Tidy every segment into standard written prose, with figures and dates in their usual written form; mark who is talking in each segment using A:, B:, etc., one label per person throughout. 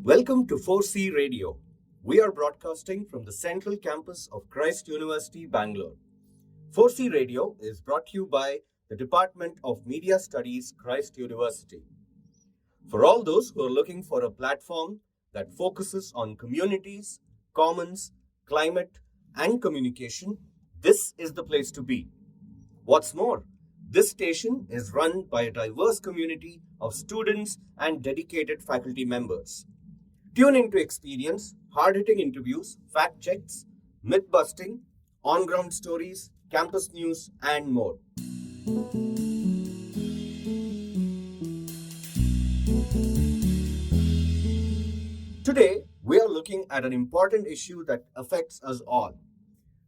A: Welcome to 4C Radio. We are broadcasting from the central campus of Christ University, Bangalore. 4C Radio is brought to you by the Department of Media Studies, Christ University. For all those who are looking for a platform that focuses on communities, commons, climate, and communication, this is the place to be. What's more, this station is run by a diverse community of students and dedicated faculty members. Tune in to experience hard-hitting interviews, fact checks, myth-busting, on-ground stories, campus news, and more. Today, we are looking at an important issue that affects us all.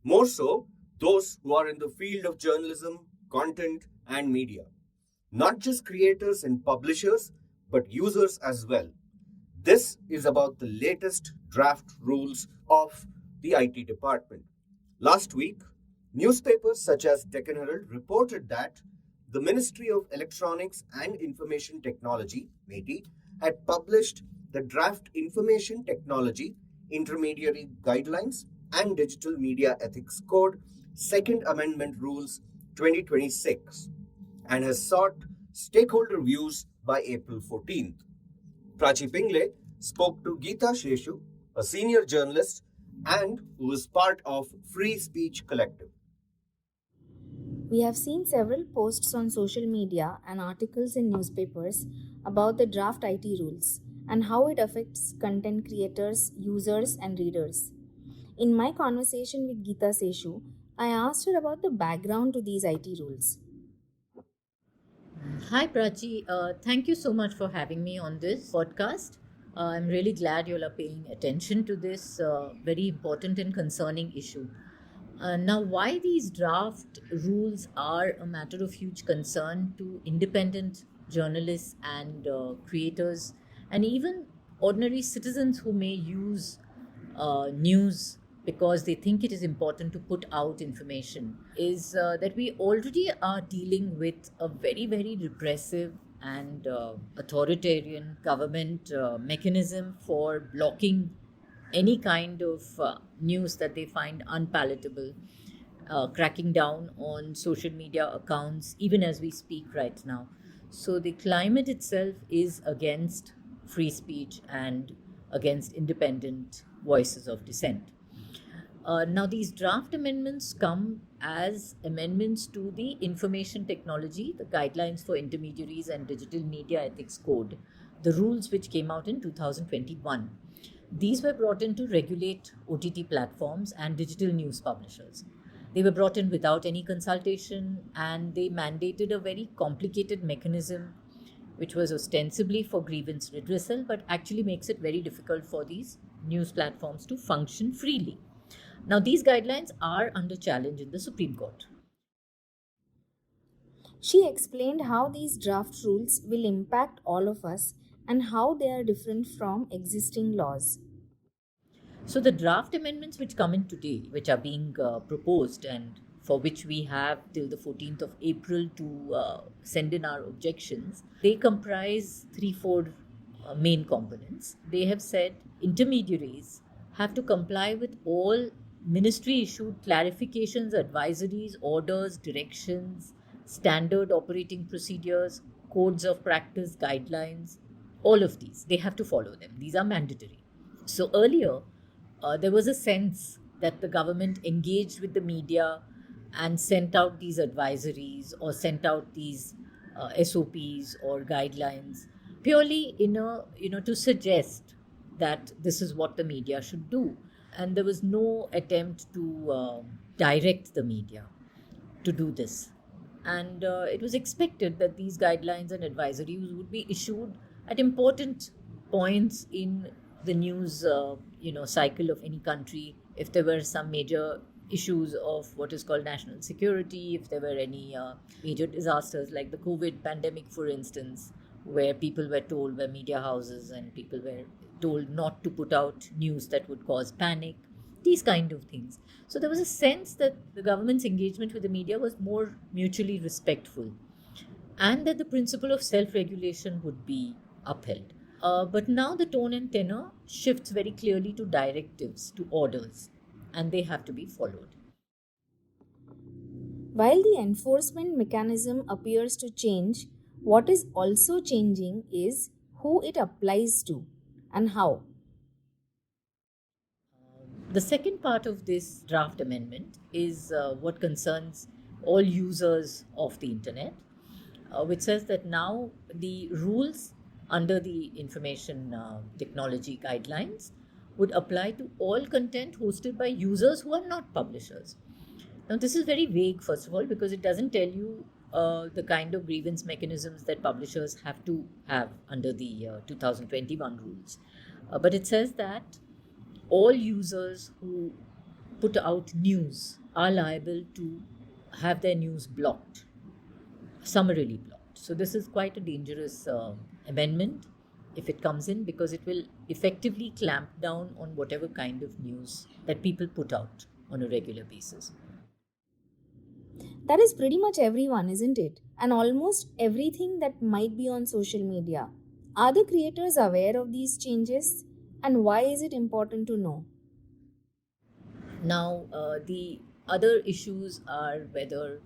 A: More so, those who are in the field of journalism, content, and media. Not just creators and publishers, but users as well. This is about the latest draft rules of the IT department. Last week, newspapers such as Deccan Herald reported that the Ministry of Electronics and Information Technology, MeitY, had published the Draft Information Technology Intermediary Guidelines and Digital Media Ethics Code Second Amendment Rules 2026 and has sought stakeholder views by April 14th. Prachi Pinglay spoke to Geeta Seshu, a senior journalist and who is part of Free Speech Collective.
B: We have seen several posts on social media and articles in newspapers about the draft IT rules and how it affects content creators, users, and readers. In my conversation with Geeta Seshu, I asked her about the background to these IT rules.
C: Hi, Prachi. Thank you so much for having me on this podcast. I'm really glad you all are paying attention to this very important and concerning issue. Now, why these draft rules are a matter of huge concern to independent journalists and creators, and even ordinary citizens who may use news because they think it is important to put out information, is that we already are dealing with a very, very repressive and authoritarian government mechanism for blocking any kind of news that they find unpalatable, cracking down on social media accounts, even as we speak right now. So the climate itself is against free speech and against independent voices of dissent. Now, these draft amendments come as amendments to the Information Technology, the Guidelines for Intermediaries and Digital Media Ethics Code, the rules which came out in 2021. These were brought in to regulate OTT platforms and digital news publishers. They were brought in without any consultation, and they mandated a very complicated mechanism which was ostensibly for grievance redressal, but actually makes it very difficult for these news platforms to function freely. Now, these guidelines are under challenge in the Supreme Court.
B: She explained how these draft rules will impact all of us and how they are different from existing laws.
C: So, the draft amendments which come in today, which are being proposed and for which we have till the 14th of April to send in our objections, they comprise four main components. They have said intermediaries have to comply with all ministry issued clarifications, advisories, orders, directions, standard operating procedures, codes of practice, guidelines, all of these. They have to follow them. These are mandatory. So earlier, there was a sense that the government engaged with the media and sent out these advisories or sent out these SOPs or guidelines purely to suggest that this is what the media should do. And there was no attempt to direct the media to do this. And it was expected that these guidelines and advisories would be issued at important points in the news cycle of any country. If there were some major issues of what is called national security, if there were any major disasters like the COVID pandemic, for instance, where people were told, where media houses and people were told not to put out news that would cause panic, these kind of things. So there was a sense that the government's engagement with the media was more mutually respectful and that the principle of self-regulation would be upheld. But now the tone and tenor shifts very clearly to directives, to orders, and they have to be followed.
B: While the enforcement mechanism appears to change, what is also changing is who it applies to and how.
C: The second part of this draft amendment is what concerns all users of the internet, which says that now the rules under the information technology guidelines would apply to all content hosted by users who are not publishers. Now, this is very vague, first of all, because it doesn't tell you the kind of grievance mechanisms that publishers have to have under the 2021 rules. But it says that all users who put out news are liable to have their news blocked, summarily blocked. So, this is quite a dangerous amendment if it comes in, because it will effectively clamp down on whatever kind of news that people put out on a regular basis.
B: That is pretty much everyone, isn't it? And almost everything that might be on social media. Are the creators aware of these changes? And why is it important to know?
C: Now, the other issues are whether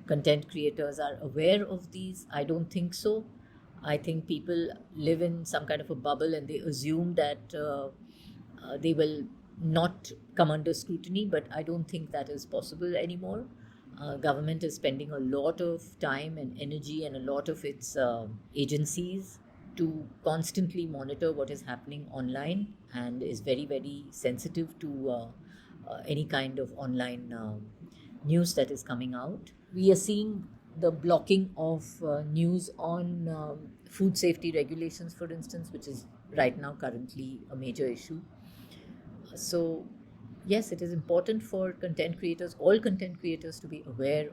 C: content creators are aware of these. I don't think so. I think people live in some kind of a bubble and they assume that they will not come under scrutiny, but I don't think that is possible anymore. Government is spending a lot of time and energy and a lot of its agencies to constantly monitor what is happening online, and is very, very sensitive to any kind of online news that is coming out. We are seeing the blocking of news on food safety regulations, for instance, which is right now currently a major issue. So, yes, it is important for content creators, all content creators, to be aware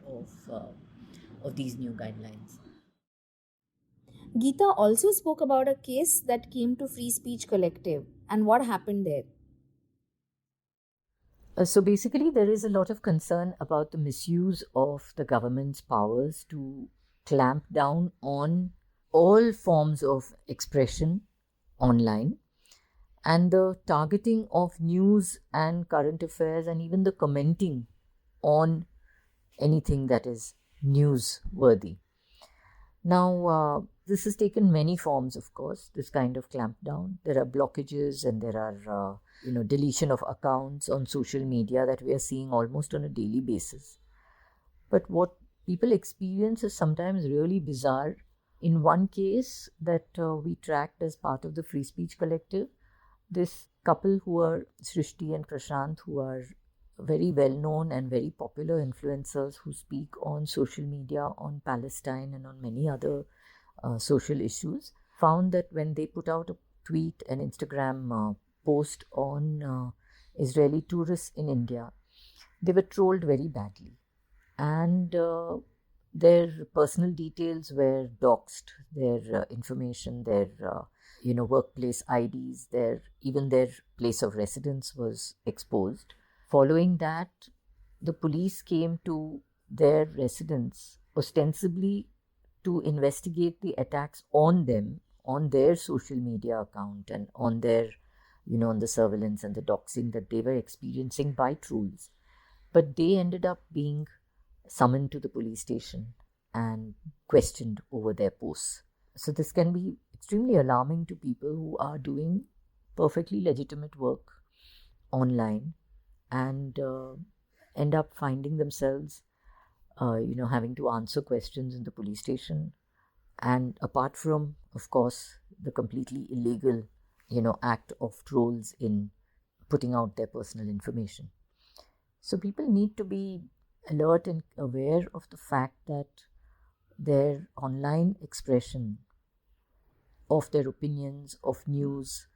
C: of these new guidelines.
B: Geeta also spoke about a case that came to Free Speech Collective and what happened there.
C: So basically, there is a lot of concern about the misuse of the government's powers to clamp down on all forms of expression online, and the targeting of news and current affairs, and even the commenting on anything that is newsworthy. Now, this has taken many forms, of course, this kind of clampdown. There are blockages and there are, deletion of accounts on social media that we are seeing almost on a daily basis. But what people experience is sometimes really bizarre. In one case that we tracked as part of the Free Speech Collective, this couple who are Srishti and Prashant, who are very well known and very popular influencers who speak on social media on Palestine and on many other social issues, found that when they put out a tweet, an Instagram post on Israeli tourists in India, they were trolled very badly. And their personal details were doxed, their information, their workplace IDs, even their place of residence was exposed. Following that, the police came to their residence ostensibly to investigate the attacks on them, on their social media account, and on their, on the surveillance and the doxing that they were experiencing by trolls. But they ended up being summoned to the police station and questioned over their posts. So this can be extremely alarming to people who are doing perfectly legitimate work online and end up finding themselves, having to answer questions in the police station. And apart from, of course, the completely illegal, act of trolls in putting out their personal information. So people need to be alert and aware of the fact that their online expression of their opinions, of news,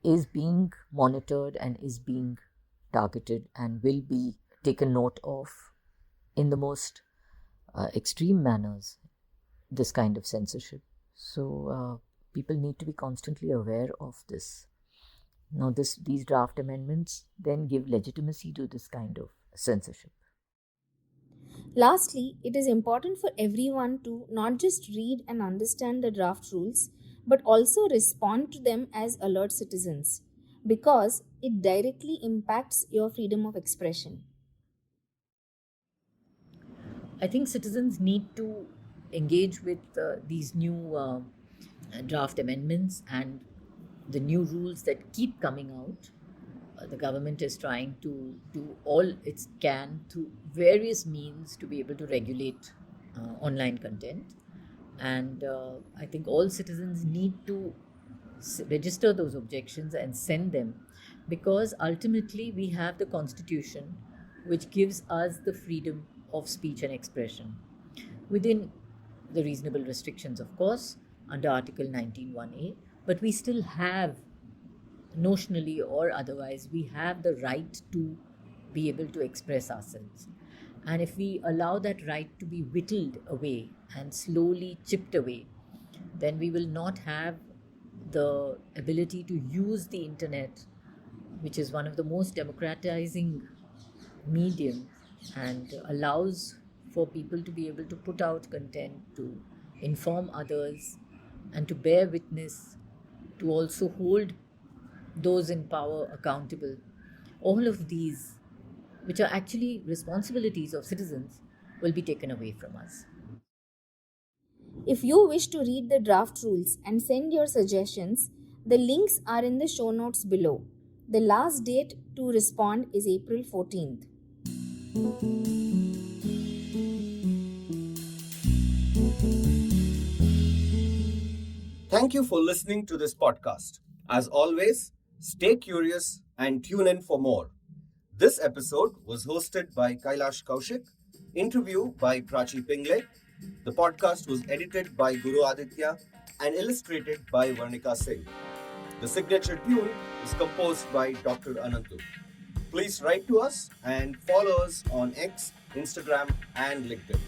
C: is being monitored and is being targeted and will be taken note of in the most extreme manners, this kind of censorship. So people need to be constantly aware of this. Now, these draft amendments then give legitimacy to this kind of censorship.
B: Lastly, it is important for everyone to not just read and understand the draft rules, but also respond to them as alert citizens because it directly impacts your freedom of expression.
C: I think citizens need to engage with these new draft amendments and the new rules that keep coming out. The government is trying to do all it can through various means to be able to regulate online content. And I think all citizens need to register those objections and send them, because ultimately we have the constitution which gives us the freedom of speech and expression within the reasonable restrictions, of course, under article 191A. But we still have, notionally or otherwise, we have the right to be able to express ourselves. And if we allow that right to be whittled away and slowly chipped away, then we will not have the ability to use the internet, which is one of the most democratizing medium and allows for people to be able to put out content, to inform others, and to bear witness, to also hold those in power accountable. All of these, which are actually responsibilities of citizens, will be taken away from us.
B: If you wish to read the draft rules and send your suggestions, the links are in the show notes below. The last date to respond is April 14th.
A: Thank you for listening to this podcast. As always, stay curious and tune in for more. This episode was hosted by Kailask Koushik, interview by Prachi Pinglay. The podcast was edited by Guru Aditya and illustrated by Vernika. The signature tune is composed by Dr Ananthu. Please write to us and follow us on X, Instagram, and LinkedIn.